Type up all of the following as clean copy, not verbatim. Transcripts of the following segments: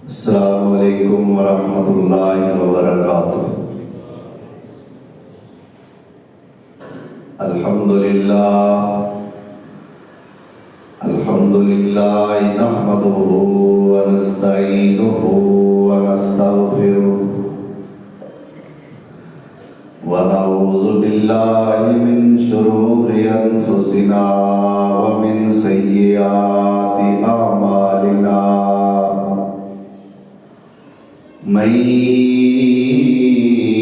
السلام علیکم ورحمۃ اللہ وبرکاتہ۔ الحمد للہ نحمدہ ونستعینہ ونستغفرہ ونعوذ باللہ من شرور انفسنا ومن سیئات اعمالنا، من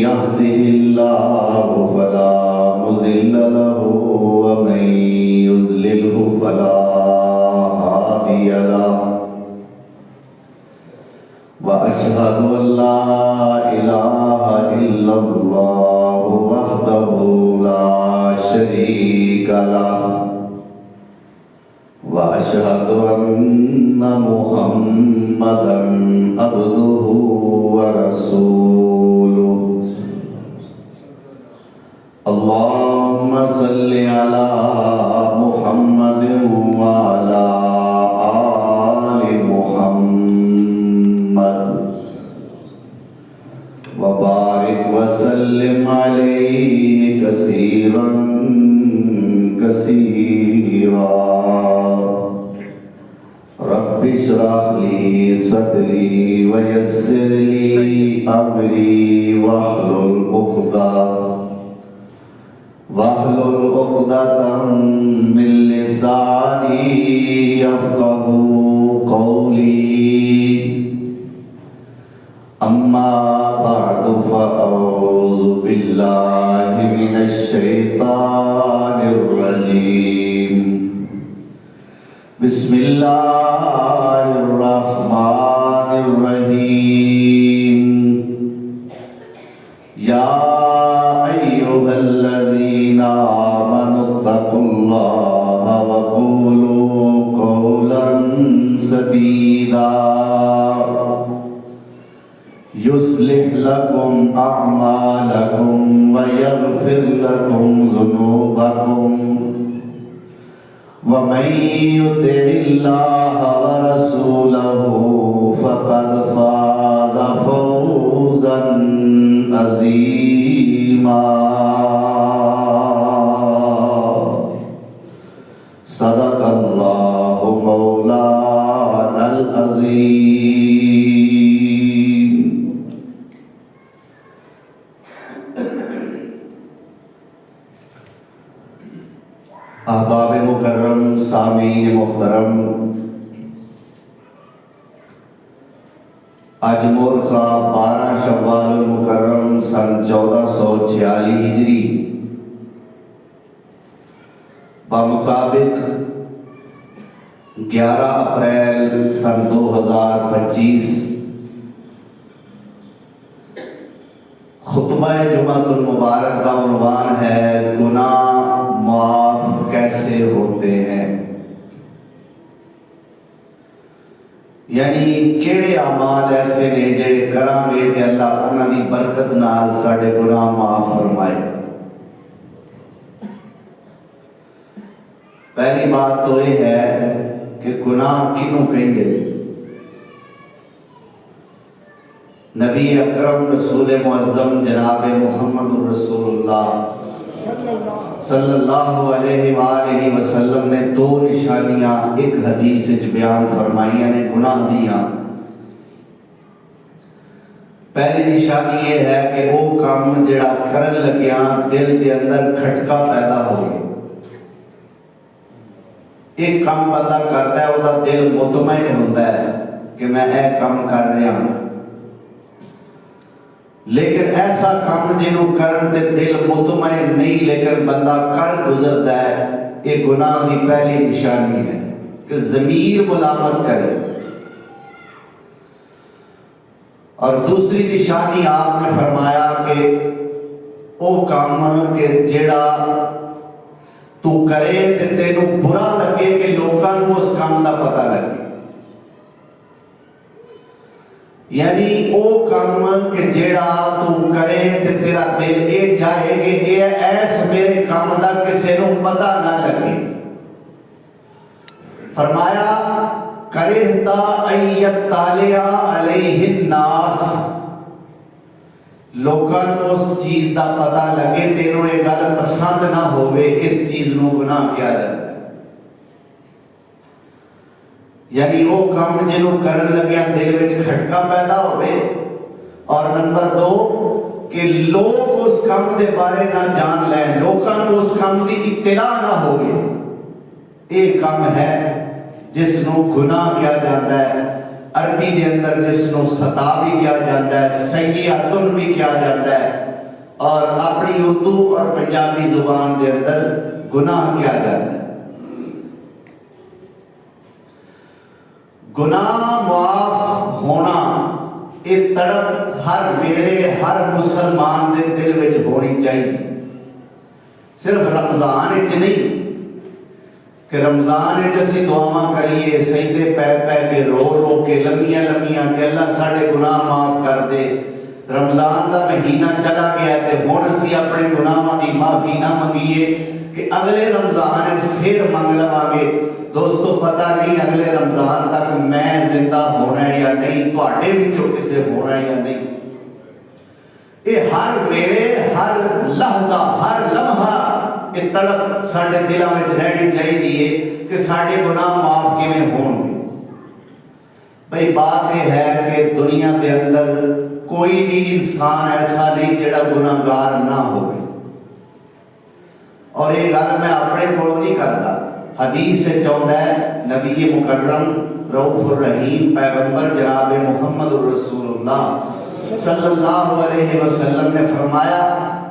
يهده الله فلا مضل له ومن يضلله فلا هادي له، وأشهد أن لا إله إلا الله وحده لا شريك له، وأشهد أن محمدًا عبده ورسوله۔ اللهم صل على محمد وعلى آل محمد وبارك وسلم عليه كثيرا كثيرا۔ رب اشرح لي صدري ويسر لي أمري واحلل عقدة من لساني يفقهوا قولي، أما بعد فأعوذ بالله من الشيطان الرجيم، بسم اللہ الرحمن الرحیم۔ یا ایھا الذین آمنوا اتقوا اللہ وقولوا قولا سدیدا یصلح لکم اعمالکم ویغفر لکم ذنوبکم، ومن يطع الله ورسوله فقد فاز فوزا عظيما۔ صدق الله مولانا العظيم۔ احباب مکرم، سامعین محترم، آج مورخہ 12 شوال المکرم سن 1446 ہجری بمطابق 11 اپریل سن 2025 خطبہ جمعۃ المبارک کا عنوان ہے گناہ معاف کیسے ہوتے ہیں، یعنی کیڑے اعمال ایسے نے جڑے کران گے تے اللہ انہاں دی برکت نال ساڈے گناہ معاف فرمائے۔ پہلی بات تو یہ ہے کہ گناہ کینوں کہندے؟ نبی اکرم رسول معظم جناب محمد رسول اللہ صلی اللہ علیہ وآلہ وسلم نے 2 نشانیاں ایک حدیث وچ بیان فرمائیاں نے گناہ دیاں۔ پہلی نشانی یہ ہے کہ وہ کام جڑا کرن لگیاں دل دے اندر کھٹکا پیدا ہوئے۔ ایک کام بندہ کرتا ہے وہ دل مطمئن ہوتا ہے کہ میں اے کام کر رہا ہوں، لیکن ایسا کام جنہوں کرن دے دل مطمئن نہیں لیکن بندہ کر گزرتا ہے، یہ گناہ کی پہلی نشانی ہے کہ ضمیر ملامت کرے۔ اور دوسری نشانی آپ نے فرمایا کہ وہ کام کہ جیڑا تو کرے تے تینوں برا لگے کہ لوکاں کو اس کام دا پتہ لگے، یعنی او کام کہ جیڑا تو کرے تے تیرا دل اے چاہے کہ اے ایس میرے کام دا کسے نو پتہ نہ لگے۔ فرمایا کرہتا ان یطلع علیہ الناس، لوکاں نوں اس چیز دا پتہ لگے تینوں یہ گل پسند نہ ہوئے، اس چیز نوں گناہ کیا جاتا ہے۔ یعنی وہ کام جنہوں کرن لگیا دل وچ کھٹکا پیدا ہوئے، اور نمبر 2 کہ لوگ اس کام دے بارے نہ جان لیں، لوکاں نوں اس کام دی اطلاع نہ ہوئے، ایک کام ہے جس نو گناہ کیا جاتا ہے۔ عربی دے اندر جس نو خطا بھی کیا جاتا ہے، سیئۃن بھی کیا جاتا ہے، اور اپنی اردو اور پنجابی زبان دے اندر گناہ کیا جاتا ہے۔ گناہ معاف ہونا یہ تڑپ ہر ویلے ہر مسلمان دے دل وچ ہونی چاہیے، صرف رمضان وچ نہیں کہ رمضان وچ اسی دعاواں کریے سجدے پے پے کے رو رو کے لمیاں لمیاں کہ اللہ ساڈے گناہ معاف کر دے، رمضان دا مہینہ چلا گیا تے ہن اسی اپنے گناہاں دی معافی نہ منگیے کہ اگلے رمضان وچ پھر منگ لواں گے۔ دوستو پتہ نہیں اگلے رمضان تک میں زندہ ہونا ہے یا نہیں، تواڈے وچوں کسے ہونا ہے یا نہیں۔ یہ ہر ویلے ہر لحظہ ہر لمحہ یہ تڑپ ساڈے دلاں وچ رہنی چاہیے کہ ساڈے گناہ معاف کیویں ہون گے۔ بھئی بات یہ ہے کہ دنیا دے اندر کوئی بھی انسان ایسا نہیں جڑا گناہگار نہ ہوئے، اور یہ گل میں اپنے کولوں نہیں کرتا، حدیث سے چاہتا ہے نبی مکرم رؤوف الرحیم پیغمبر جناب محمد رسول اللہ صلی اللہ علیہ وسلم نے فرمایا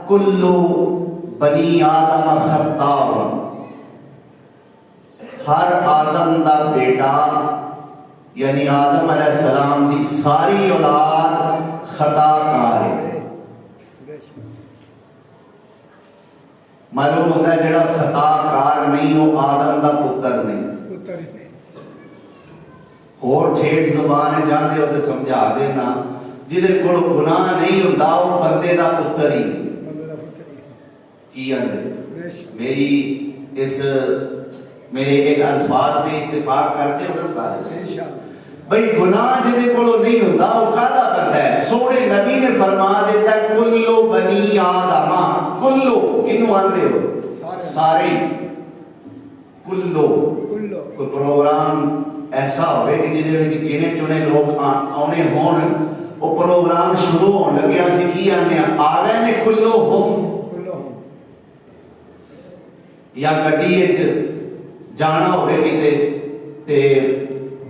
کل بنی آدم خطاء، ہر آدم دا بیٹا یعنی آدم علیہ السلام دی ساری اولاد خطا کار ہے۔ معلوم ہوتا ہے جڑا خطا کار نہیں وہ آدم دا پتر نہیں۔ اور ٹھیٹ زبان جاندے ہو تے سمجھا دینا، جدے کول گناہ نہیں ہوتا وہ بندے دا پتر ہی نہیں۔ کی میرے ایک الفاظ میں اتفاق کرتے ہو نا سارے، بھئی گناہ جدے کولو نہیں ہوتا وہ کادا بندہ ہے؟ سونے نبی نے فرما دیتا ہے کلو بنی آدم، کلو کنو آندے ہو؟ سارے کلو۔ کوئی پروگرام ایسا ہوئے کہ جدے وچ گنے چنے لوگ آنے ہون، وہ پروگرام شروع ہون لگیا سی کی آنے آ گئے نے کلو ہم، یا گڈی وچ جانا ہوئے کتے تے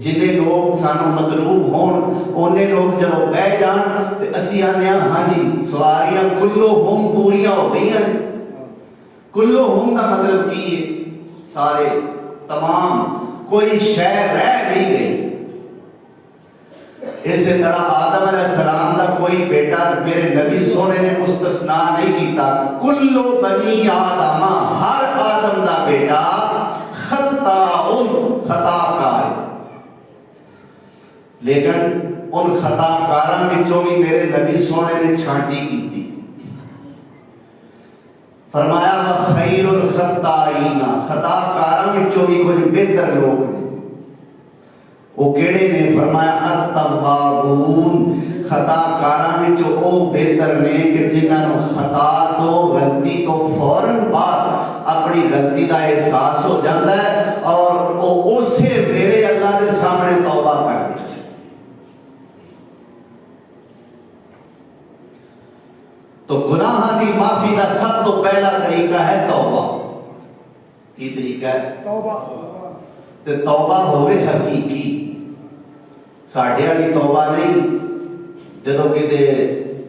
جنے لوگ سانو مطلوب ہون اونے لوگ جب بہ جان تے اسی آنے ہاں جی سواریاں کلو ہم پوریاں ہو گئی ہیں۔ کلو ہم کا مطلب کی ہے سارے تمام، کوئی شے رہ نہیں گئی۔ اسی طرح آدم علیہ السلام دا کوئی بیٹا میرے نبی سونے نے مستثنا نہیں کیتا، کلو بنی آدم، ہر آدم دا بیٹا خطاء، خطا کار۔ لیکن ان خطا کاراں وچوں بھی میرے نبی سونے نے چھانٹی کی تھی، فرمایا وخیر الخطائین، خطا کاراں وچوں بھی کچھ بہتر لوگ ہیں۔ وہ کیڑے نے؟ فرمایا التوابون، خطا کاراں وچوں او بہتر نے کہ جنہاں نوں خطا تو غلطی تو فوراً بعد اپنی غلطی کا احساس ہو جاتا ہے اور وہ اسی ویلے اللہ کے سامنے توبہ کر دے۔ تو گناہ کی معافی کا سب تو پہلا طریقہ ہے توبہ۔ کی طریقہ ہے؟ توبہ۔ تو توبہ ہوئے حقیقی، ساڑھے والی توبہ نہیں جدو کہ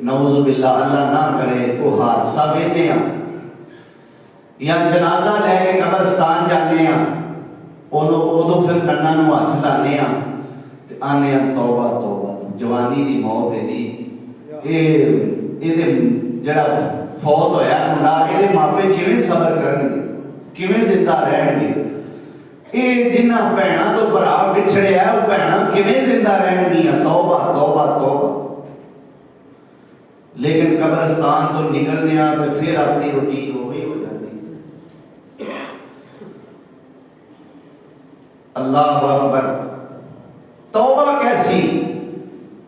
نعوذ باللہ اللہ نہ کرے وہ حادثہ ویندے ہیں یا جنازہ لے کے قبرستان جانے ہیں، ادو پھر کناں نوں ہاتھ لانے ہیں تے آنے ہیں توبہ توبہ، جوانی دی موت ہے جی۔ جڑا فوت ہویا منڈا یہ ماپے کیویں صبر کرن گے، کیویں زندہ رہن گے؟ یہ جنہ بھیناں تو بھرا بچھڑے ہے وہ بھیناں کیویں زندہ رہن گیاں؟ توبہ توبہ توبہ۔ لیکن قبرستان تو نکلنے آ تو پھر اپنی روٹین وہی ہو جاتی۔ اللہ اکبر۔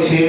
6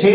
6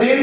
3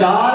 4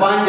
5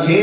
6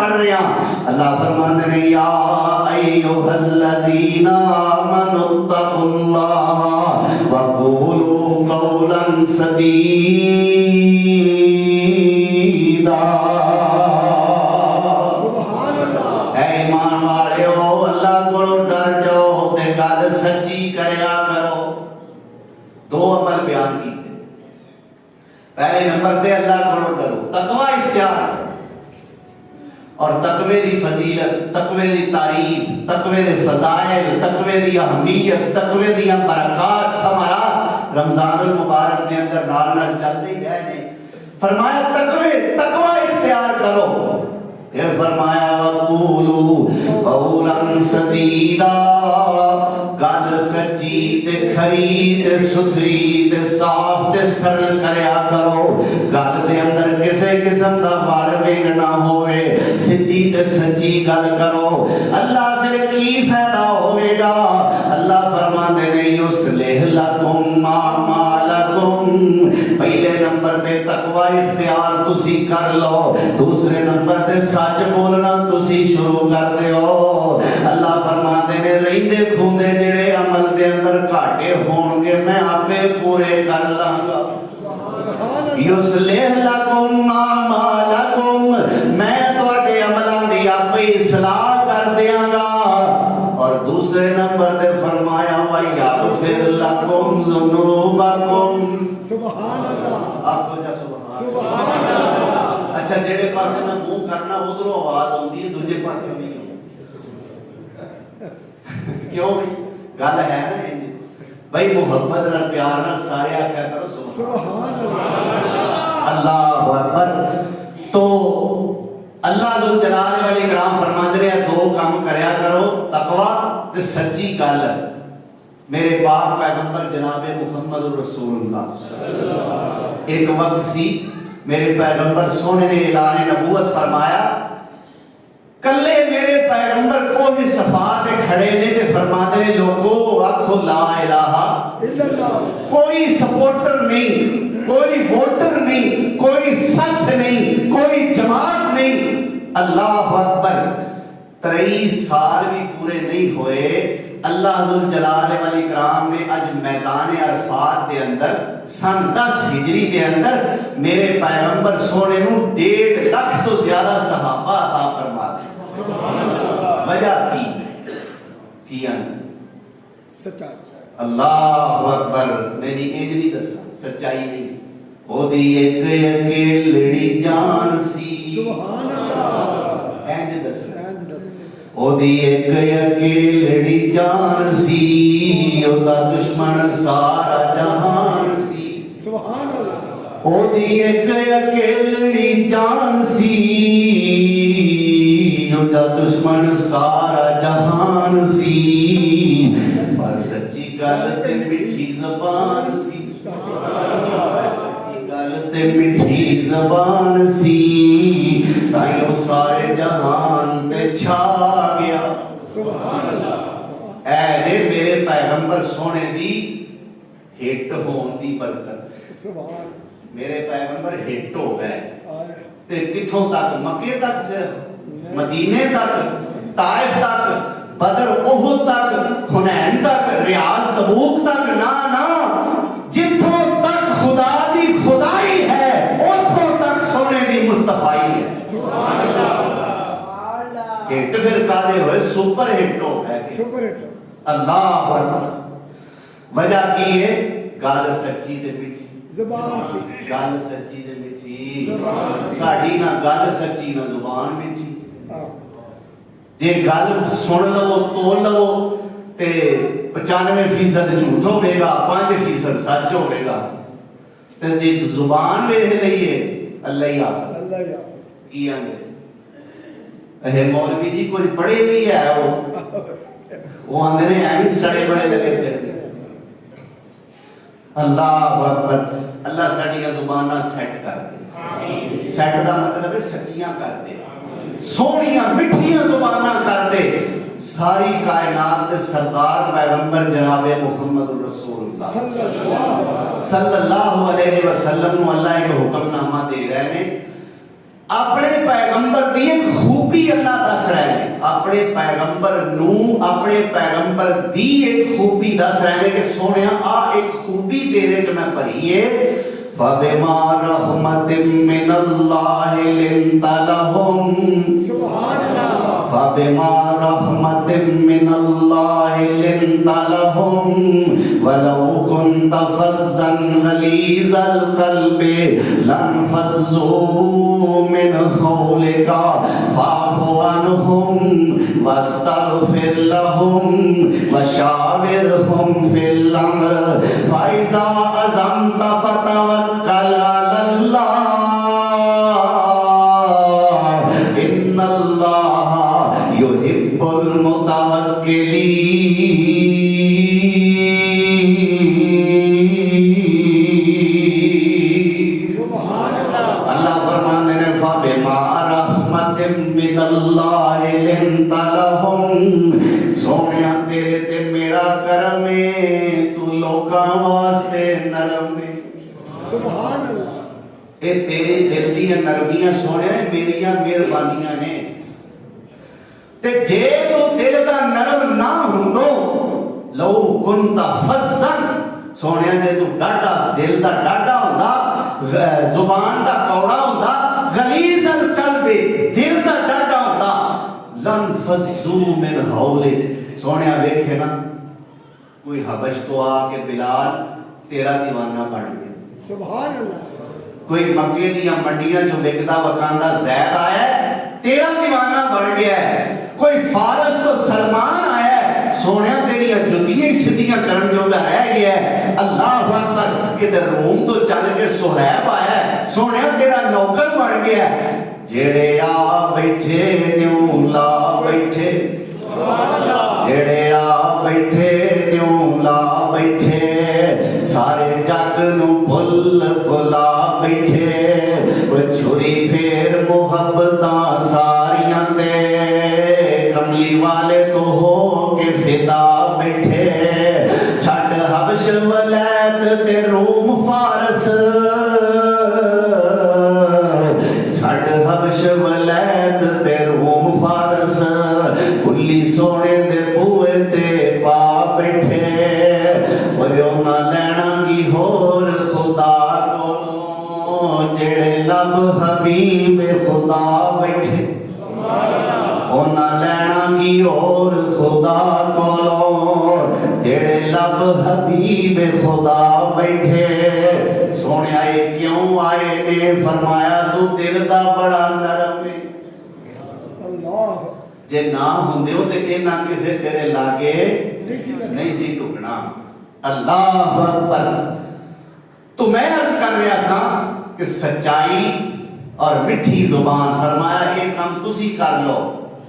پڑھ رہا اللہ فرماتے ہیں یا ایھا الذین آمنوا اتقوا اللہ وقولوا قولا سدیدا اے ایمان والےو اللہ کو ڈر جاؤ تے گل سچی کریا کرو دو عمل بیان کیتے پہلے نمبر تے اللہ کو ڈرو تقوی اختیار کرو اور تقوی دی فضیلت تقوی دی تعریف تقوی دی فضائل تقوی دی اہمیت تقوی دی برکات ثمرات رمضان المبارک دے اندر نال نال چلتے ہی گئے نے فرمایا تقوی اختیار کرو پھر فرمایا وقولوا قولا سدیدا گل سچی تے کھری تے ستھری تے صاف تے سرل کریا کرو گل دے اندر کسے قسم دا وڑ نہ ہوئے سیدھی تے سچی گل کرو اللہ پھر کی فائدہ ہوئے گا اللہ فرماندے نے یصلح لکم اعمالکم پہلے نمبر تے تقوی اختیار تسی کر لو دوسرے نمبر تے سچ بولنا تسی شروع کر دیو اللہ فرماتے نے رہندے کھوندے جڑے عمل دے اندر گھاٹے ہون گے میں آپے پورے کر لاں گا یصلح لکم اعمالکم میں تواڈے عملاں دی آپے اصلاح کر دیاں گا اور دوسرے نمبر تے فرمایا وَيَغْفِرْ لَكُمْ ذُنُوبَكُمْ سبحان اللہ آپ کو جا سبحان اللہ اچھا جڑے پاسے میں منہ کرنا ادھروں آواز ہوندی ہے دوجے پاسے نہیں کیوں بھی گل ہے نا بھائی محبت نال پیار نال سارے آکھیا کرو سبحان اللہ اللہ اکبر تو اللہ ذو جلال والاکرام فرماتے ہیں دو کام کریا کرو تقوی تے سچی گل میرے پاک پیغمبر جناب محمد رسول اللہ ایک وقت سی میرے پیغمبر سونے نے اعلان نبوت فرمایا کلے میرے پیغمبر کوئی صفات کھڑے نے تے فرماتے ہیں لوگوں آکھو لا الہ الا اللہ کوئی سپورٹر نہیں کوئی ووٹر نہیں کوئی ساتھ نہیں کوئی جماعت نہیں اللہ اکبر 23 سال بھی پورے نہیں ہوئے اللہ ذوالجلال والاکرام نے اج میدان عرفات دے اندر سن 10 ہجری دے اندر میرے پیغمبر سونے نو 1.5 لاکھ تو زیادہ صحابہ عطا فرما دے وجہ کی سچائی اللہ اکبر نہیں انج نہیں دسنا سچائی نہیں او دی ایک اکیلڑی جان سی سبحان اللہ انج دسنا او دی ایک اکیلڑی جان سی او دا دشمن سارا جہان سی سبحان اللہ او دی ایک اکیلڑی جان سی او دا دشمن سارا جہان سی پر سچی گل تے میٹھی زبان سی سچی گل تے میٹھی زبان سی تائیوں سارے جہان تے چھا گیا سبحان اللہ اے دے میرے پیغمبر سونے دی ہٹ ہون دی برکت سبحان میرے پیغمبر ہٹ ہو گئے تے کتھوں تک مکے تک صرف مدینے تک طائف تک بدر احد تک حنین تک ریاض تبوک تک نا جتھوں تک خدا دی خدائی ہے اتھوں تک سونے دی مصطفائی ہے سبحان اللہ ہٹ پھر کہتے ہوئے سپر ہٹ ہو گئے سپر ہٹ اللہ اکبر وجہ کی ہے گل سچی تے میٹھی زبان سی گل سچی تے میٹھی ساڈی نہ گل سچی نہ زبان میٹھی جے گل سن لو تول لو تے 95% جھوٹ ہوے گا 5% سچ ہوے گا تے جے زبان ویکھ لئیے اللہ ہی آف کی آندے اے مولوی جی کوئی پڑھے بھی ہے وہ آندے نے ایویں سڑے بڑے لگے پھر اللہ اکبر اللہ ساڈیاں زباناں سیٹ کر دے سیٹ دا مطلب ہے سچیاں کر دے سونیاں مٹھیاں زباناں کر دے ساری کائنات دے سردار پیغمبر جناب محمد رسول اللہ صلی اللہ علیہ وسلم نو اللہ ایک حکم نامہ دے رہے نے اپنے پیغمبر دی ایک خوبی اللہ دس رہے ہیں، اپنے پیغمبر نو اپنے پیغمبر دی ایک خوبی دس رہے ہیں کہ سونے آ ایک خوبی تیرے جو میں پڑھیے فَبِمَا رَحْمَةٍ مِّنَ اللَّهِ لِنْتَ لَهُمْ سبحان اللہ فَبِمَا رَحْمَةٍ مِّنَ اللَّهِ لِنْتَ لَهُمْ وَلَوْ كُنْتَ فَظًّا غَلِيظَ الْقَلْبِ لَانفَضُّوا مِنْ حَوْلِكَ فَاعْفُ عَنْهُمْ وَاسْتَغْفِرْ لَهُمْ وَشَاوِرْهُمْ فِي الْأَمْرِ فَإِذَا عَزَمْتَ فَتَوَكَّلْ عَلَى اللَّهِ إِنَّ اللَّهَ يُحِبُّ الْمُتَوَكِّلِينَ سبحان اللہ اللہ فرماتے ہیں فَبِمَا رَحْمَةٍ مِّنَ اللَّهِ لِنْتَ لَهُمْ سونیا تیرے تے میرا کرم ہے تو لوکاں واسطے نرم ہے سبحان اللہ اے تیرے دل دیاں نرمیاں سونے میریاں مہربانیاں نے تے جے تو دل دا نرم نہ ہوندو لو کنت فظًا سونے نے تو ڈاڈا دل دا ڈاڈا ہوندا زبان دا کوڑا ہوندا غلیظ القلب دل دا ڈاڈا ہوندا لانفضوا من حولک سونے ویکھے نا کوئی حبش تو آ کے بلال تیرا دیوانہ بن گیا سبحان اللہ کوئی مکے دیا منڈیاں جو وکدا وکاندا زید آیا ہے تیرا دیوانہ بن گیا ہے کوئی فارس تو سلمان آیا ہے سونے تیری جتیاں سدیاں کرن جو ہے یہ ہے اللہ اکبر ادھر روم تو چل کے سہیب آیا ہے سونے تیرا نوکر بن گیا ہے جڑے آ بیٹھے نیوں لا بیٹھے جڑے آ بیٹھے نیوں لا بیٹھے سارے جگ نو بھل بھلا بیٹھے وہ چھری پھیر محبتاں ساریاں دے کملی والے تو ہو کے فدا بیٹھے چھٹ حبش ولید تے روم فارس چھٹ حبش ولید تے روم فارس کلی سونے دے بوئے تے پا بیٹھے وہ نہ لینا گی ہور خدا کو جڑے لب حبیب خدا بیٹھے وہ نہ لینا گی ہور خدا کو جڑے لب حبیب خدا بیٹھے سونے آئے کیوں آئے نے فرمایا تو دل دا بڑا نرم ہے جے نہ ہوندے ہو تے اینا کسے تیرے لاگے نہیں سی ٹکنا اللہ اکبر تو میں عرض کر رہا سا کہ سچائی اور مٹھی زبان فرمایا ایک کام تسی کر لو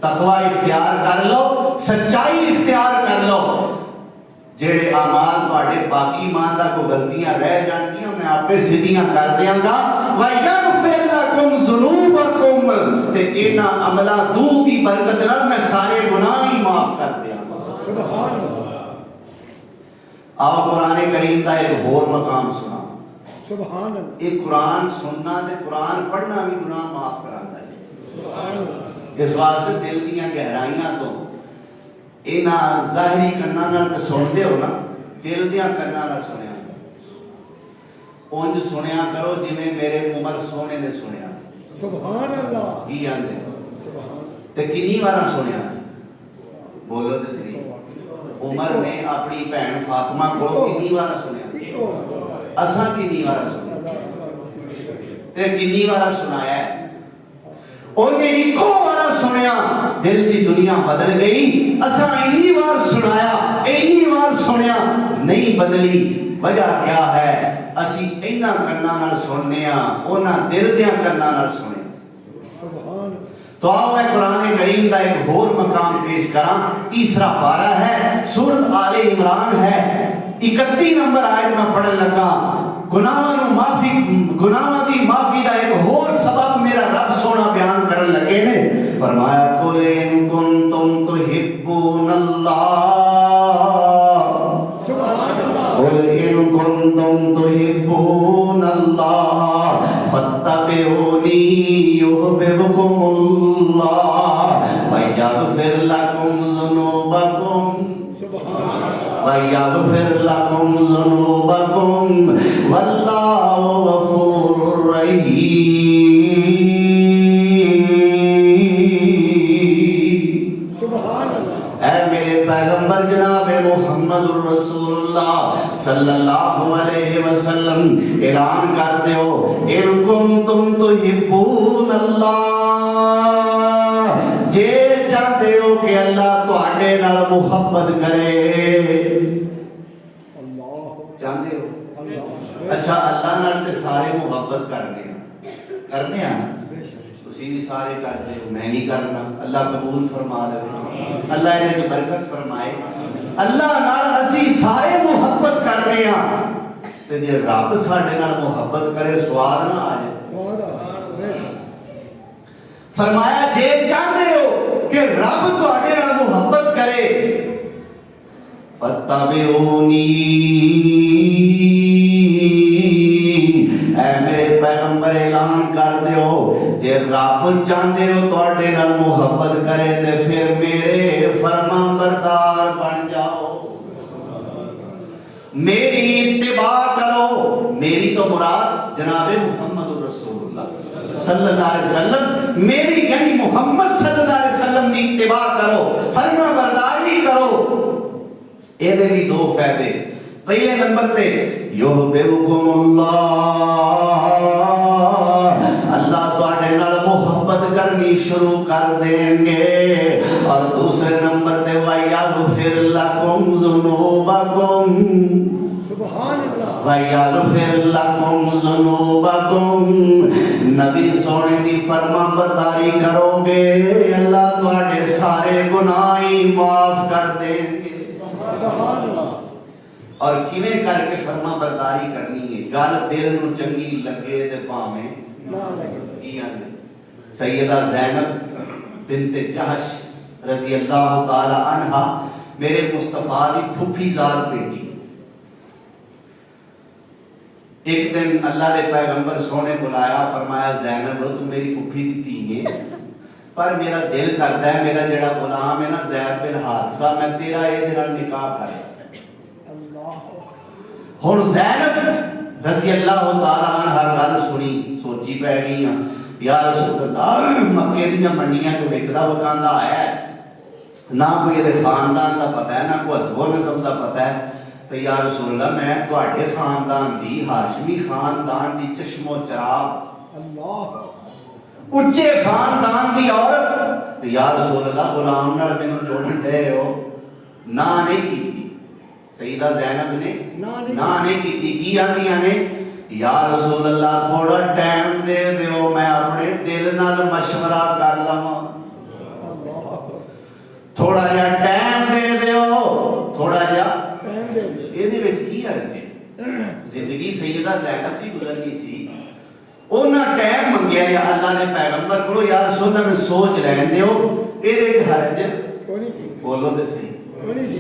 تقوی اختیار کر لو سچائی اختیار کر لو جڑے اعمال تواڈے باقی ماندا کو غلطیاں رہ جانگیاں میں آپ پہ سیدھیاں کر دیاں گا وَيَغْفِرْ لَكُمْ ذُنُوبَكُمْ تے اینا عملہ دو دی برکت نال میں سارے گناہ ہی معاف کر دیاں گا سبحان اللہ آو قرآن کریم کا ایک اور مقام سنا سبحان اللہ ایک قرآن سننا تے قرآن پڑھنا بھی گناہ معاف کراتا ہے سبحان اللہ اس واسطے دل دیاں گہرائیاں تو اینا ظاہری کرنا نہ سن دے ہو نا دل دیاں کرنا نہ سنیا اونج سنیا کرو جی میں میرے عمر سونے نے سنیا سبحان اللہ ہی آندے تے کنی وارا سنیا بولو تے صحیح عمر نے اپنی بہن فاطمہ کو کنی وارا سنیا اساں کنی وارا سنیا تے کنی وارا سنایا ہے انہیں ایکو وارا سنیا دل دی دنیا بدل گئی اساں اینی وار سنایا اینی وار سنیا نہیں بدلی وجہ کیا ہے اسی اینا کرنا نال سننے ہاں اونا دل دیاں کرنا نال سنے تو آؤ میں قرآن کریم دا ایک اور مقام پیش کراں تیسرا پارہ ہے سورۃ آل عمران ہے 31 نمبر آیت میں پڑھن لگا گناہاں دی معافی دا ایک اور سبب میرا رب سونا بیان کرن لگے نے فرمایا قُلْ إِن كُنتُمْ تُحِبُّونَ اللَّهَ قُلْ إِن كُنتُمْ تُحِبُّونَ اللَّهَ فَاتَّبِعُونِي يُحْبِبْكُمُ وَيَغْفِرْ لَكُمْ ذُنُوبَكُمْ وَاللَّهُ غَفُورٌ رَحِيمٌ۔ سبحان اللہ۔ اے میرے پیغمبر جناب محمد الرسول اللہ صلی اللہ علیہ وسلم اعلان کرتے ہو اِن کُنتُم تُحِبُّونَ اللہ، جے چاہتے ہو کہ اللہ تواڈے نال محبت کرے۔ اللہ چاہتے ہو؟ اللہ اچھا اللہ نال تے سارے محبت کرنے ہیں بے شک۔ تسی بھی سارے کرتے ہو، میں نہیں کرنا، اللہ قبول فرما لے، اللہ انہیں جو برکت فرمائے۔ اللہ نال اسی سارے محبت کرتے ہیں تے جے رب ساڈے نال محبت کرے سواد نہ آ جائے۔ سواد بے شک۔ فرمایا جے چاہتے ہو کہ رب تواڈے نال محبت کرے فتبعونی، اے میرے پیغمبر اعلان کر دیو جے رب چاہتے ہو تواڈے نال محبت کرے تے پھر میرے فرمان بردار بن جاؤ، میری اتباع کرو۔ میری تو مراد جناب محمد رسول اللہ صلی اللہ علیہ وسلم، میری یعنی محمد صلی اللہ علیہ وسلم کی اتباع کرو، فرما برداری کرو۔ یہ دے بھی دو فائدے، پہلے نمبر تے یحببکم اللہ، اللہ تواڈے نال محبت کرنی شروع کر دیں گے، اور دوسرے نمبر تے وَیَغْفِرْ لَكُمْ ذُنُوبَكُمْ، سبحان اللہ۔ وَيَغْفِرْ لَكُمْ ذُنُوبَكُمْ، نبی سونے دی فرما برداری کرو گے اللہ تواڈے سارے گناہ ہی معاف کر دیں گے۔ سبحان اللہ۔ اور کیویں کر کے فرما برداری کرنی ہے؟ گل دل نو چنگی لگے تے پاویں نہ لگے۔ کی آندے سیدہ زینب بنت جہش رضی اللہ تعالی عنہا میرے مصطفیٰ دی پھپھی زاد بیٹی، ایک دن اللہ دے پیغمبر سونے بلایا، فرمایا زینب تو میری پھپھی دی تھی ہے، پر میرا دل کرتا ہے میرا جڑا غلام ہے نا زید بن حارثہ، میں تیرا یہ دن نکاح کرے۔ ہن زینب رضی اللہ تعالی عنہ گل سنی، سوچی پہ گئی ہاں یا رسول اللہ مکے دی منڈیاں چ وکدا وکاندا آیا ہے، نہ کوئی یہ خاندان دا پتہ ہے نہ کوئی حسب و نسب دا پتہ ہے، تو یا رسول اللہ میں تواڈے خاندان دی ہاشمی خاندان دی چشم و چراغ اللہ اچھے خاندان دی عورت، تو یا رسول اللہ غلام نال تینوں جوڑن دے ہو، نہ نہیں کیتی۔ سیدہ زینب نے نہ نہیں کیتی، کی آندیاں نے یا رسول اللہ تھوڑا ٹائم دے دیو میں اپنے دل نال مشورہ کر لواں، تھوڑا جا ٹائم دے دیو، تھوڑا جا ٹائم دے دیو۔ یہ دے وچ کی حرج ہے؟ زندگی سیدہ زینب دی گزرنی سی، اونا ٹائم منگیا یا اللہ نے پیغمبر کرو یا رسول اللہ میں سوچ رہن دیو، یہ دے حرج کونی سی بولو دے صحیح۔ کونی سی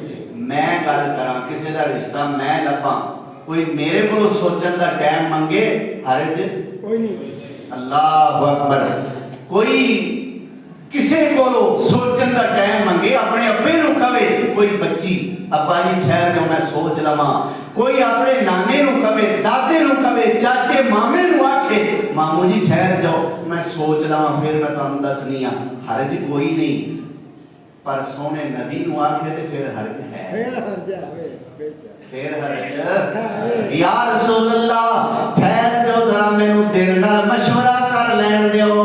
میں گل کراں کسی دا رشتہ میں لباں، کوئی میرے کو سوچن دا ٹائم منگے، حرج کوئی نہیں۔ اللہ اکبر۔ کوئی کسے کو سوچن دا ٹائم منگے، اپنے ابے نو کہے، کوئی بچی ابا جی ٹھہر جاؤ میں سوچ لواں، کوئی اپنے نانے نو کہے، دادے نو کہے، چاچے مامے نو آکھے مامو جی ٹھہر جاؤ میں سوچ لواں پھر میں تانوں دسنی ہاں، حرج کوئی نہیں، پر سونے نبی نو آکھے تے پھر حرج ہے، پھر حرج ہے بے شک۔ پھر حرج یا رسول اللہ ٹھہر جاؤ ذرا مینوں دل نال مشورہ کر لین دیو۔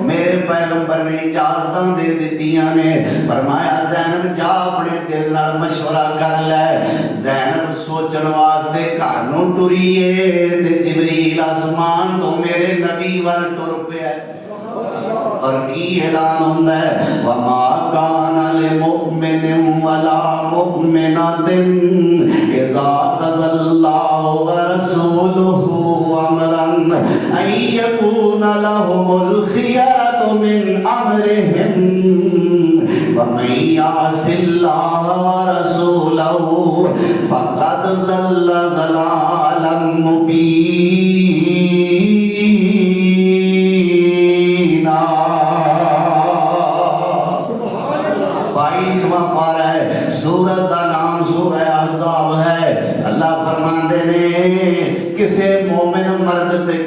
میرے پیغمبر نے اجازتاں دے دتیاں نے، فرمایا زینب جا اپنے دل نال مشورہ کر لے۔ زینب سوچن واسطے گھر نوں ٹری ہے تے جبریل آسمان تو میرے نبی ول ٹر پیا، اور کی اعلان ہوندا ہے وما کان للمؤمن ولا مؤمنۃ اذا قضى الله ورسوله امرا ان يكون لهم الخيرة من امرهم ومن يعص الله ورسوله فقد ضل ضلالا مبينا۔ سورت کا نام سورہ احزاب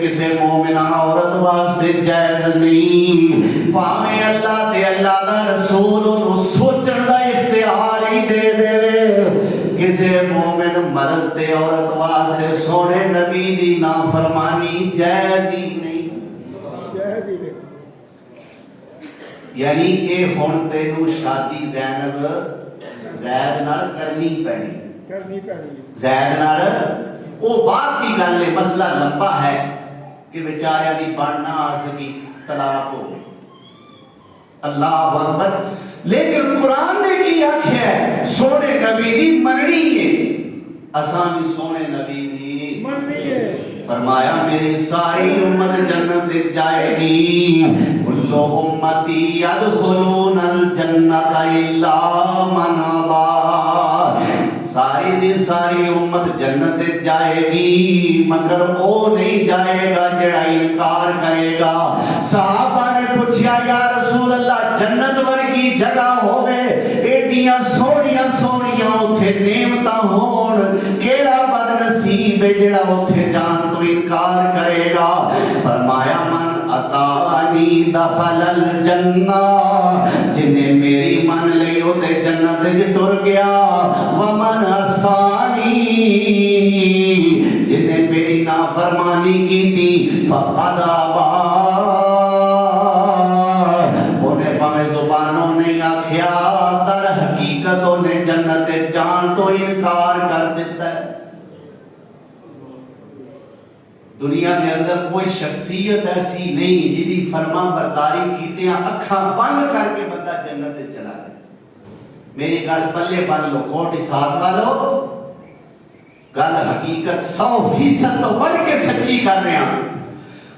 کسے مومنہ عورت واسطے جائز نہیں پاویں اللہ تے اللہ دا رسول انہوں سوچن دا اختیار ہی دے دے کسے مومن مرد تے عورت واسطے سونے نبی دی نافرمانی جائز ہی نہیں جائز ہی نہیں یعنی کہ ہن تینوں شادی زینب زید نال کرنی پڑی کرنی پڑی زید نال وہ بات کی گل ہے مسئلہ لمبا ہے کہ بیچارے دی بننا آ سکی طلاق ہو اللہ اکبر لیکن قرآن نے کی آکھیا ہے سونے نبی دی مننی ہے اساں بھی سونے نبی دی مننی ہے فرمایا میری ساری امت جنت جائے گی کلو امتی یدخلون الجنت الا من ابا ساری دی ساری امت جنت جائے گی مگر وہ نہیں جائے گا جڑا انکار کرے گا صحابہ نے پوچھا یا رسول اللہ جنت ورگی جگہ ہوے ایڈیاں سونیاں سونیاں اوتھے نعمتاں ہون کیڑا بد نصیب ہے جڑا اوتھے جان تو انکار کرے گا فرمایا من اتانی دخل الجنہ جنہیں میری من لئی اوتے جنت وچ ٹر گیا ومن عصانی جنہیں میری نافرمانی کی تھی فقد ابا انہیں پاویں زبانوں نہیں آکھیا در حقیقت انہیں جنت جان تو انکار کر دیتا ہے دنیا کے اندر کوئی شخصیت ایسی نہیں جدی فرما برداری کیتے ہیں اکھاں بند کر کے بندہ جنت چلا گیا میری گل پلے بن لو کوٹ حساب والو گل حقیقت 100% تو بڑھ کے سچی کر رہے ہیں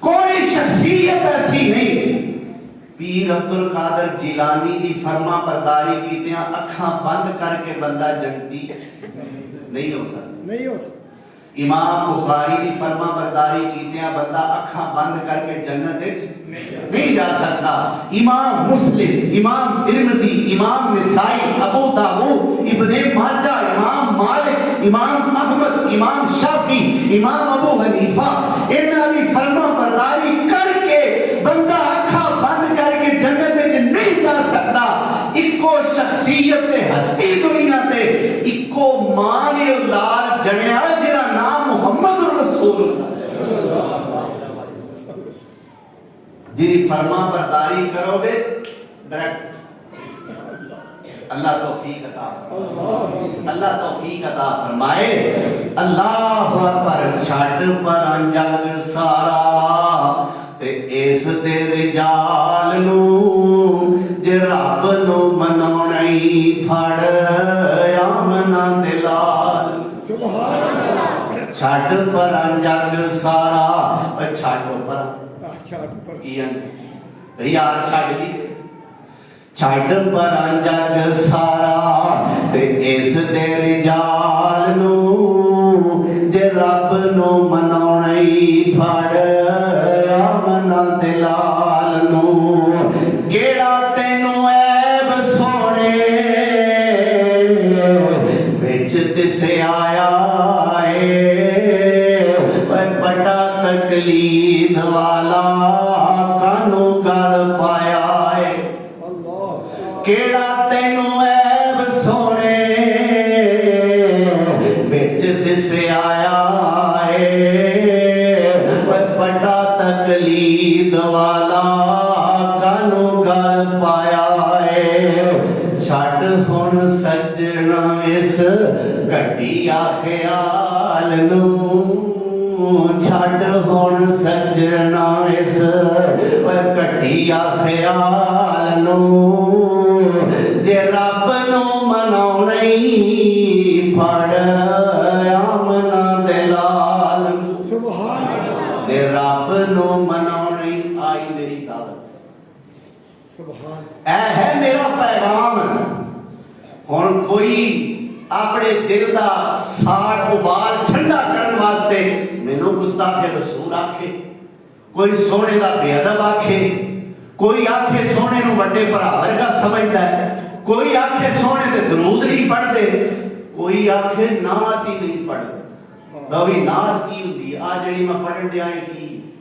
کوئی شخصیت ایسی نہیں پیر عبدالقادر جیلانی دی فرما برداری کیتے ہیں اکھاں بند کر کے بندہ جنتی نہیں ہو سکتا نہیں ہو سکتا امام بخاری دی فرما برداری کیتے ہیں بندہ اکھاں بند کر کے جنت نہیں جا سکتا امام مسلم امام ترمذی امام نسائی ابو داؤد ابن ماجہ امام مالک امام احمد امام شافعی امام ابو حنیفہ انہاں دی فرما برداری کر کے بندہ اکھاں بند کر کے جنت وچ نہیں جا سکتا اکو شخصیت ہستی دنیا تے اکو مان اولاد جڑیا جڑا نام محمد رسول اللہ جی فرما برداری کرو گے ڈائریکٹ اللہ توفیق عطا فرمائے اللہ توفیق عطا فرمائے اللہ اکبر چھٹ پر جگ سارا تے اس دے رجال نو جے رب نو مناونا ہی پھڑ آمنا دلال سبحان اللہ چھٹ پر جگ سارا چھٹ پر چھٹ پر کیاں یار چھٹ لی چھٹ پر جگ سارا تے اس دے رجال نو جے رب نو مناونا ہی پھڑ آمنا دلال نو کیڑا تینوں عیب سونے وچ تسے آیا بڑا تقلید والا کانوں گل پایا ہے کیڑا تینوں عیب سونے وچ دسے آیا ہے بڑا تقلید والا کانوں گل پایا ہے چھٹ ہن سجنا اس گھٹیا خیال نو چھٹ ہن سجنا اس گھٹیا خیال نو جے رب نو مناونا ہی پھڑ آمنا دلال سبحان اللہ جے رب نو مناونا ہی آئی میری دعوت سبحان اے ہے میرا پیغام ہن کوئی اپنے دل دا ساڑ ابال ٹھنڈا کرن واسطے مینوں گستاخ رسول آکھے کوئی سونے دا بے ادب آکھے کوئی آکھے سونے نو وڈے بھرا ورگا سمجھدا ہے کوئی آکھے سونے تے درود نہیں پڑھدے کوئی آکھے نعت ہی نہیں پڑھدے لو بھی نعت کی ہوندی آ جڑی میں پڑھن دیا ہے کی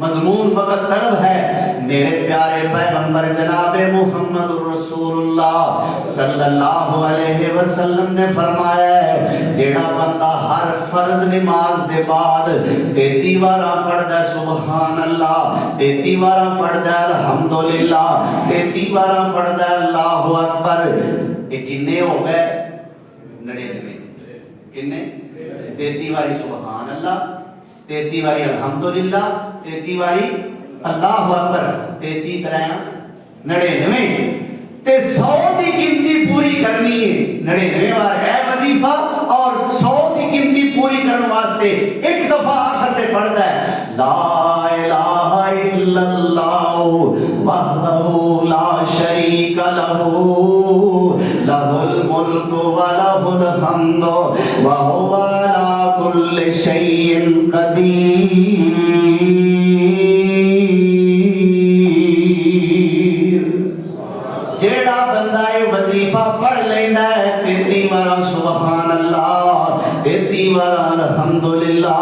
مضمون وقت طلب ہے. میرے پیارے پیغمبر جناب محمد رسول اللہ صلی اللہ علیہ وسلم نے فرمایا ہے جیڑا بندہ ہر فرض نماز دے بعد 33 بارہ پڑھدا ہے سبحان اللہ، 33 بارہ پڑھدا ہے الحمدللہ، 33 بارہ پڑھدا ہے اللہ اکبر. یہ کنے ہو گئے؟ 99. کنے؟ 33 باری سبحان اللہ، 33 باری الحمدللہ، 33 باری اللہ اکبر، 33 طرح 99 تے 100 کی گنتی پوری کرنی ہے. 99 بار ہے وظیفہ اور 100 کی گنتی پوری کرنے واسطے ایک دفعہ آخر تے پڑھتا ہے لا الہ الا اللہ وحدہ لا شریک لہ لہ الملک ولہ الحمد وہو علی کل شیء قدیر. جیڑا بندہ یہ وظیفہ پڑھ لینا ہے 33 بار سبحان اللہ، 33 بار الحمدللہ،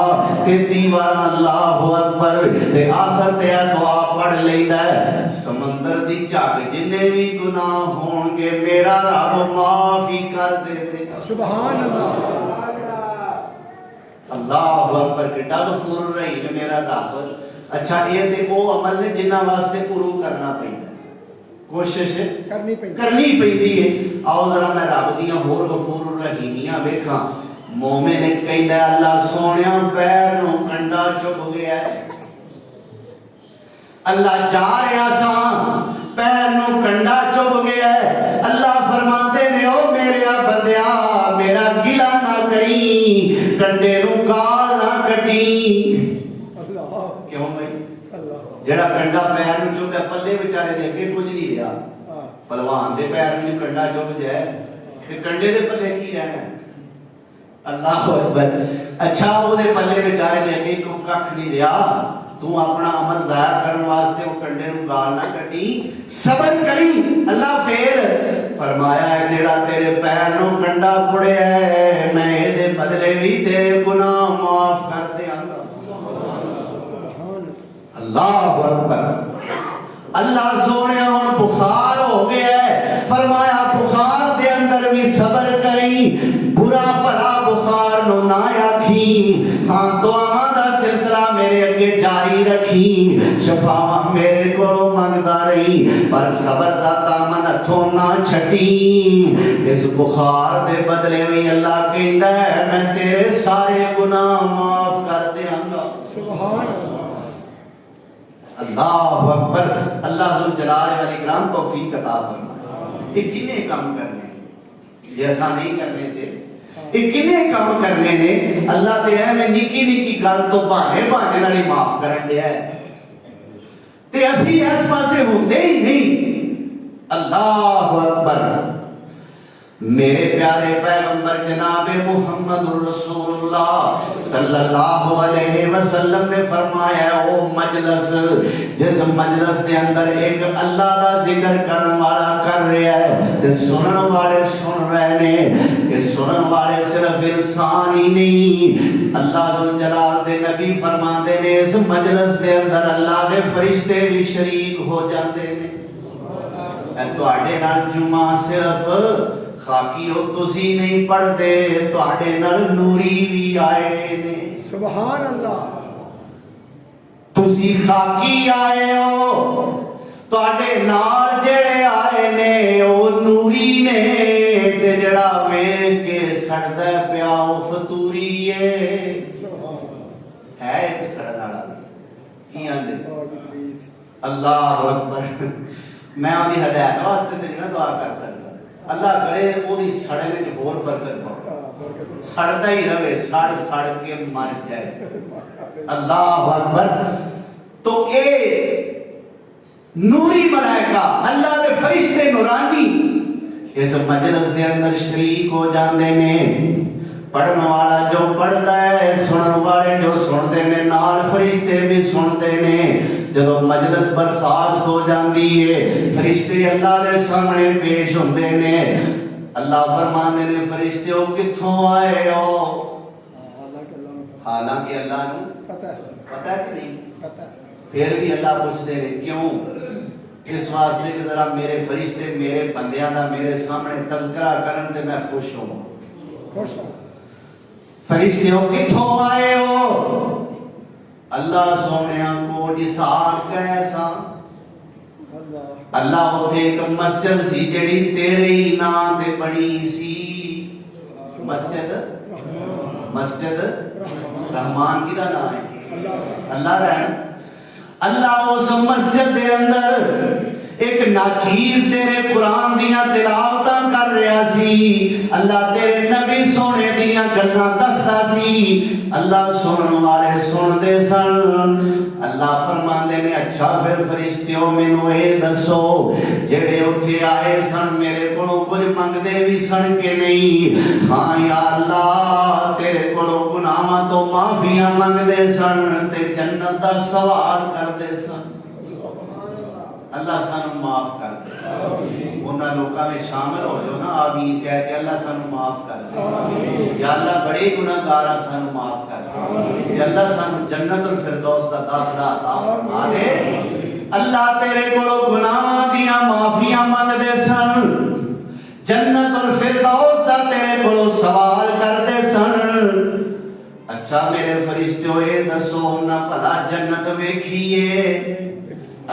33 بار اللہ اکبر تے آخر تے دعا پڑھ لینا ہے سمندر دی جھاگ جنے بھی گناہ ہون گے میرا رب معاف ہی کر دے گا. سبحان اللہ. اللہ اکبر کٹا غفور الرحیم میرا رب. اچھا یہ تے وہ عمل نے جنہ واسطے پرو کرنا پڑتا ہے، کوشش کرنی پیندی ہے. آؤ ذرا میں رب دیاں ہور غفور الرحیمیاں ویکھاں. مومن نے کہندا ہے اللہ سونیا پیر نو کنڈا چب گیا ہے، اللہ جا رہا سا پیر نو کنڈا چب گیا ہے. اللہ فرماندے نے او میرے بندیا میرا گلا نہ کری، کنڈے نو گال نہ کٹی. اللہ کیوں بھائی؟ اللہ جڑا کنڈا پیر نو چوبیا پلے بیچارے دے اگے کچھ نہیں رہا. پہلوان دے پیر نو کنڈا چوب جائے تے کنڈے دے پلے کی رہنا؟ اللہ اکبر. اچھا وہ دے پلے بیچارے دے اگے کو ککھ نہیں رہا، تو اپنا عمل ظاہر کرنے واسطے وہ کنڈے نو گال نہ کٹی، صبر کری. اللہ پھر فرمایا ہے جیڑا تیرے پیر نو کنڈا پڑیا ہے میں اے دے بدلے بھی تیرے گناہ معاف کر دیاں گا. اللہ اکبر. اللہ سونے اور بخار ہو گیا ہے، فرمایا بخار دے اندر بھی صبر کریں، برا بھلا بخار نو نہ آکھی، ہاں دعاواں دا سلسلہ میرے اگے جاری رکھی، شفاواں میرے کو منگدا رہی، پر صبر دا دامن ہتھوں نہ چھٹی. اس بخار دے بدلے بھی اللہ کہندا ہے میں تیرے سارے گناہ معاف کر دیاں گا. سبحان اللہ. اللہ اکبر. اللہ ذوالجلال والاکرام توفیق عطا فرمائے. یہ کنے کام کرنے یہ ایسا نہیں کرنے تھے، یہ کنے کام کرنے نے اللہ تے ہے میں نکی نکی گل تو بہانے بہانے نال ہی معاف کرن دیا ہے تے اسی اس پاسے ہوندے ہی نہیں. اللہ اکبر. میرے پیارے پیغمبر جناب محمد رسول اللہ صلی اللہ علیہ وسلم نے فرمایا او مجلس جس مجلس دے اندر ایک اللہ دا ذکر کرن والا کر رہا ہے تے سنن والے سن رہے نے. یہ سنن والے صرف انسان ہی نہیں، اللہ ذوالجلال دے نبی فرماندے نے اس مجلس دے اندر اللہ دے فرشتے بھی شریک ہو جاندے نے. تواڈے نال جمعہ صرف خاکی ہو تسی نہیں پڑھ دے تواڈے نال نوری بھی آئے نے. سبحان اللہ. تسی خاکی آئے ہو تواڈے نال جڑے آئے نے او نوری نے تے جڑا ویکھ کے سڑدا پیا او فطوری ہے. ہے ایک سڑن والا کی آندے اللہ اکبر. میں اودی ہدایت واسطے تے نہیں دعا کر سکدا، اللہ کرے وہ دی سڑے وچ ہور برکت پاؤ، سڑتا ہی رہے سڑ سڑ کے مر جائے. اللہ اکبر. تو اے نوری ملائکہ اللہ دے فرشتے نورانی اس مجلس دے اندر شریک ہو جاندے نے. پڑھن والا جو پڑھدا ہے سنن والے جو سنتے نے نال فرشتے بھی سنتے نے. جدو مجلس برخاست ہو جاندی ہے فرشتے اللہ دے سامنے پیش ہوندے نے. اللہ فرماندے نے فرشتےو کتھوں آئے ہو؟ حالانکہ اللہ نو پتہ ہے کہ نہیں؟ پھر بھی اللہ پوچھتے ہیں کیوں؟ اس واسطے کہ ذرا میرے فرشتے میرے بندیاں دا میرے سامنے تذکرہ کرن تے میں خوش ہوں. خوش ہوں. فرشتوں کتھوں آئے ہو؟ اللہ سونیا کو جسار کیسا. اللہ اللہ ہوتے ایک مسجد سی جڑی تیرے ہی نام تے بنی سی. مسجد مسجد رحمان کی دا نام ہے. اللہ رحم. اللہ اس مسجد دے اندر ایک ناچیز تیرے قرآن دیاں تلاوتاں کر رہا سی. اللہ تیرے نبی سونے دیاں گلاں دسدا سی. اللہ سنن والے سن دے سن. اللہ فرماندے نے اچھا پھر فرشتیوں مینوں اے دسو جڑے اوتھے آئے سن میرے کولوں کچھ منگدے بھی سن کہ نہیں؟ ہاں یا اللہ تیرے کولوں گناہاں تو معافیاں منگدے سن تے جنت دا سوال کردے سن. اللہ سانو معاف کر دے. انہاں لوکاں میں شامل ہو جو نا آمین کہہ کے اللہ سانو معاف کر دے. یا اللہ بڑے گناہگاراں سانو معاف کر دے. یا اللہ سانو جنت الفردوس دا داخلہ عطا فرما دے. اللہ تیرے کولوں گناہاں دیاں معافیاں منگدے سن. جنت الفردوس دا تیرے کولوں سوال کردے سن. اچھا میرے فرشتوں اے دسو نہ بھلا جنت ویکھیے؟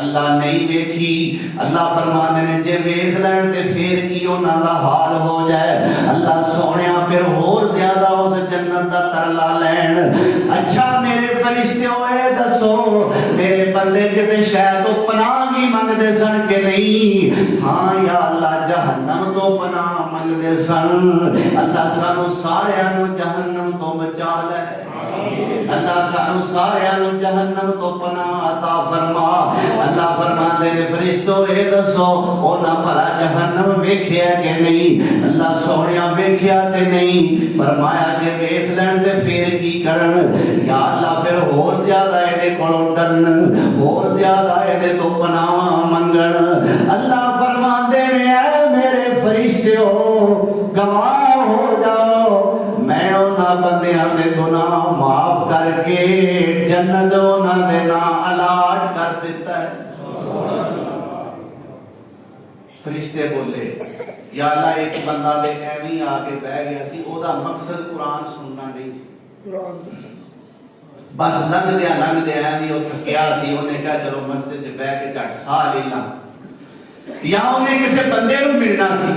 اللہ نہیں ویکھی. اللہ فرماندے نے جے ویکھ لین تے پھر کی انہاں دا حال ہو جائے. اللہ سونیا پھر ہور زیادہ اس جنت دا ترلا لین. اچھا میرے فرشتوں اے دسو میرے بندے کسے شے تو پناہ بھی منگدے سن کہ نہیں؟ ہاں یا اللہ جہنم تو پناہ منگدے سن. اللہ سانو سارے نو جہنم تو بچا لے. اللہ سانو سارے نو جہنم تو پناہ عطا فرما. اللہ فرماندے نے فرشتوں اے دسو انہاں بھلا جہنم ویکھیا کہ نہیں؟ اللہ سونیا ویکھیا تے نہیں. فرمایا جے ویکھ لین تے پھر کی کرن؟ یا اللہ پھر ہور زیادہ اے دے کولوں ڈرن, ہور زیادہ اے دے تو پناہ منگن. اللہ فرماندے نے اے میرے فرشتوں گواہ ہو جاؤ میں انہاں بندیاں دے گناہ معاف کر کے جنت انہاں دے نام الاٹ کر دیتا ہے. فرشتے بولے یا اللہ ایک بندہ دے ایویں آ کے بہ گیا سی او دا مقصد قرآن سننا نہیں سی, بس لنگ دیا ایویں او تھکیا سی. انہیں کہا چلو مسجد چ بہ کے چٹ ساہ لے لاں. یا انہیں کسے بندے نوں ملنا سی.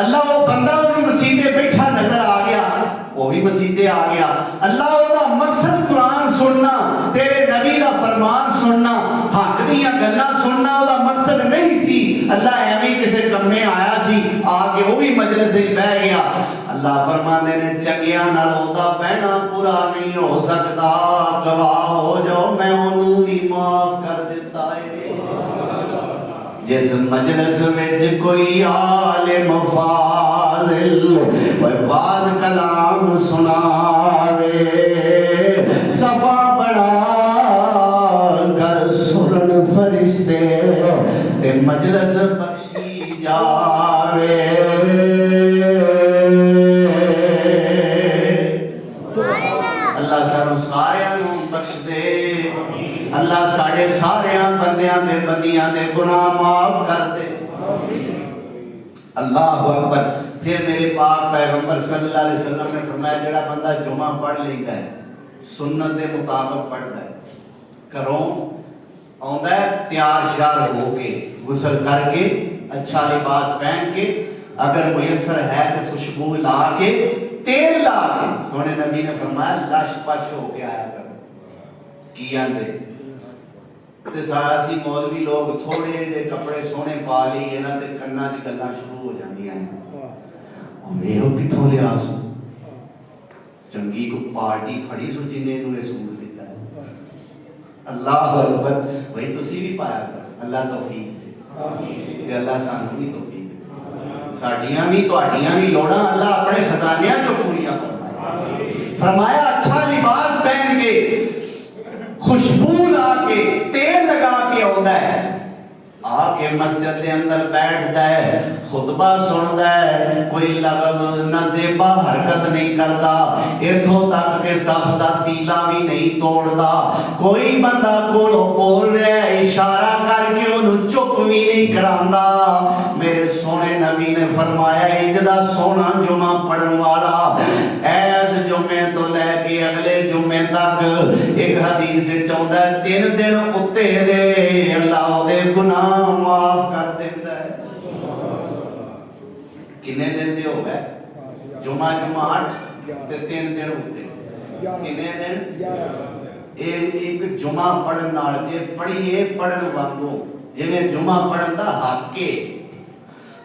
اللہ وہ بندہ انہیں مسیدے بیٹھا نظر آ گیا, وہ بھی مسیدے آ گیا. اللہ وہ دا مقصد قرآن سننا, تیرے نبی دا فرمان سننا, حق دیاں گلاں سننا وہ دا مقصد نہیں سی. اللہ ایویں کسے کمے آیا سی آ کے وہ بھی مجلس وچ بیٹھ گیا. اللہ فرماندے نے چنگیاں نال او دا بہنا پورا نہیں ہو سکدا. گواہ ہو جاؤ میں اونوں بھی معاف کر دیتا ہے. جس مجلس وچ کوئی عالم فاضل واز کلام سناوے صفا بنا کر سنن فرشتے تے مجلس بخشی جاوے. اللہ سانو سارے نوں بخش دے. اللہ ساڑے سارے بندیاں دے بندیاں دے گناہ معاف کر دے. اللہ اکبر. پھر میرے پاک پیغمبر صلی اللہ علیہ وسلم نے فرمایا جڑا بندہ جمعہ پڑھ لیتا ہے سنت دے مطابق پڑھتا ہے, گھروں آندا ہے تیار شیار ہو کے غسل کر کے اچھا لباس پہن کے اگر میسر ہے تو خوشبو لا کے تیل لا کے, سونے نبی نے فرمایا لش پش ہو کے آیا کرو. کی آندے تے ساسی مولوی لوگ تھوڑے دے کپڑے سونے پا لی انہاں دے کناں دی گلاں شروع ہو جاندیاں ہیں. ویہو کتھوں لیا سو چنگی کو پارٹی کھڑی سو جنے نوں اے سوٹ دتا ہے. اللہ اکبر. وہی تسی بھی پایا کرو. اللہ توفیق دے. آمین. تے اللہ سانوں بھی توفیق دے. ساڈیاں بھی تہاڈیاں بھی لوڑاں اللہ اپنے خزانیاں چوں پوریاں فرمائے. فرمایا اچھا لباس پہن کے خوشبو لا کے تیل لگا کے آتا ہے, آ کے مسجد دے اندر بیٹھدا ہے خطبہ سندا ہے کوئی لغو نہ زیبا حرکت نہیں کردا ایتھوں تک کہ صف دا تیلا بھی نہیں توڑدا کوئی بندہ کولوں بول رہا ہے اشارہ کر کے انہوں چپ بھی نہیں کراندا میرے سونے نبی نے فرمایا اجدا سونا جمعہ پڑھن والا ایس جمعے تو لے کے اگلے جمعے تک ایک حدیث چاہتا ہے 3 دن اتے دے اللہ دے گناہ معاف کر دیتا ہے کنے دن دے ہو گئے جمعہ 8 تے 3 دن اتے کنے دن ایک جمعہ پڑھن نال جے پڑھیے پڑھن وانگو جویں جمعہ پڑھن دا حق ہے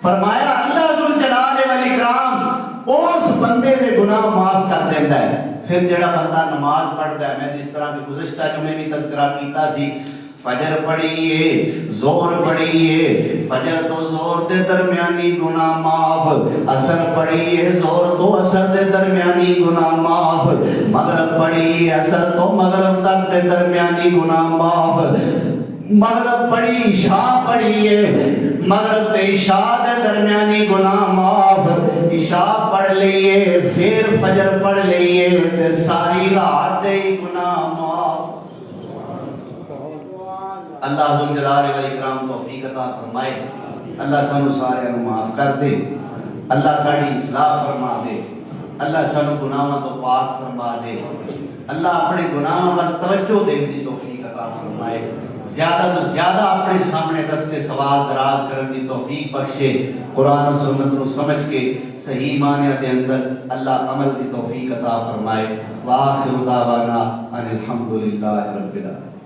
فرمایا اللہ ذو جلال والاکرام اس بندے دے گناہ معاف کر دیتا ہے پھر جڑا بندہ نماز پڑھتا ہے میں جس طرح کہ گزشتہ جمعے بھی تذکرہ کیتا سی فجر پڑھیے زور پڑھیے فجر تو زور دے درمیانی گناہ معاف عصر پڑھیے زور تو عصر دے درمیانی گناہ معاف مغرب پڑھیے عصر تو مغرب تک دے درمیانی گناہ معاف مغرب پڑھی عشاء پڑھیے مغرب تے عشاء دے درمیانی گناہ معاف عشاء پڑھ لئیے پھر فجر پڑھ لئیے تے ساری رات دے گناہ معاف اللہ ذو جلال والاکرام توفیق عطا فرمائے اللہ سانو سارے نو معاف کر دے اللہ ساری اصلاح فرما دے اللہ سانو گناہاں تو پاک فرما دے اللہ اپنے گناہاں پر توجہ دین دی توفیق عطا فرمائے زیادہ تو زیادہ اپنے سامنے دستے سوال دراز کرن دی توفیق بخشے قرآن و سنت کو سمجھ کے صحیح معنی دے اندر اللہ عمل دی توفیق عطا فرمائے وآخر دعوانا ان الحمدللہ رب العالمین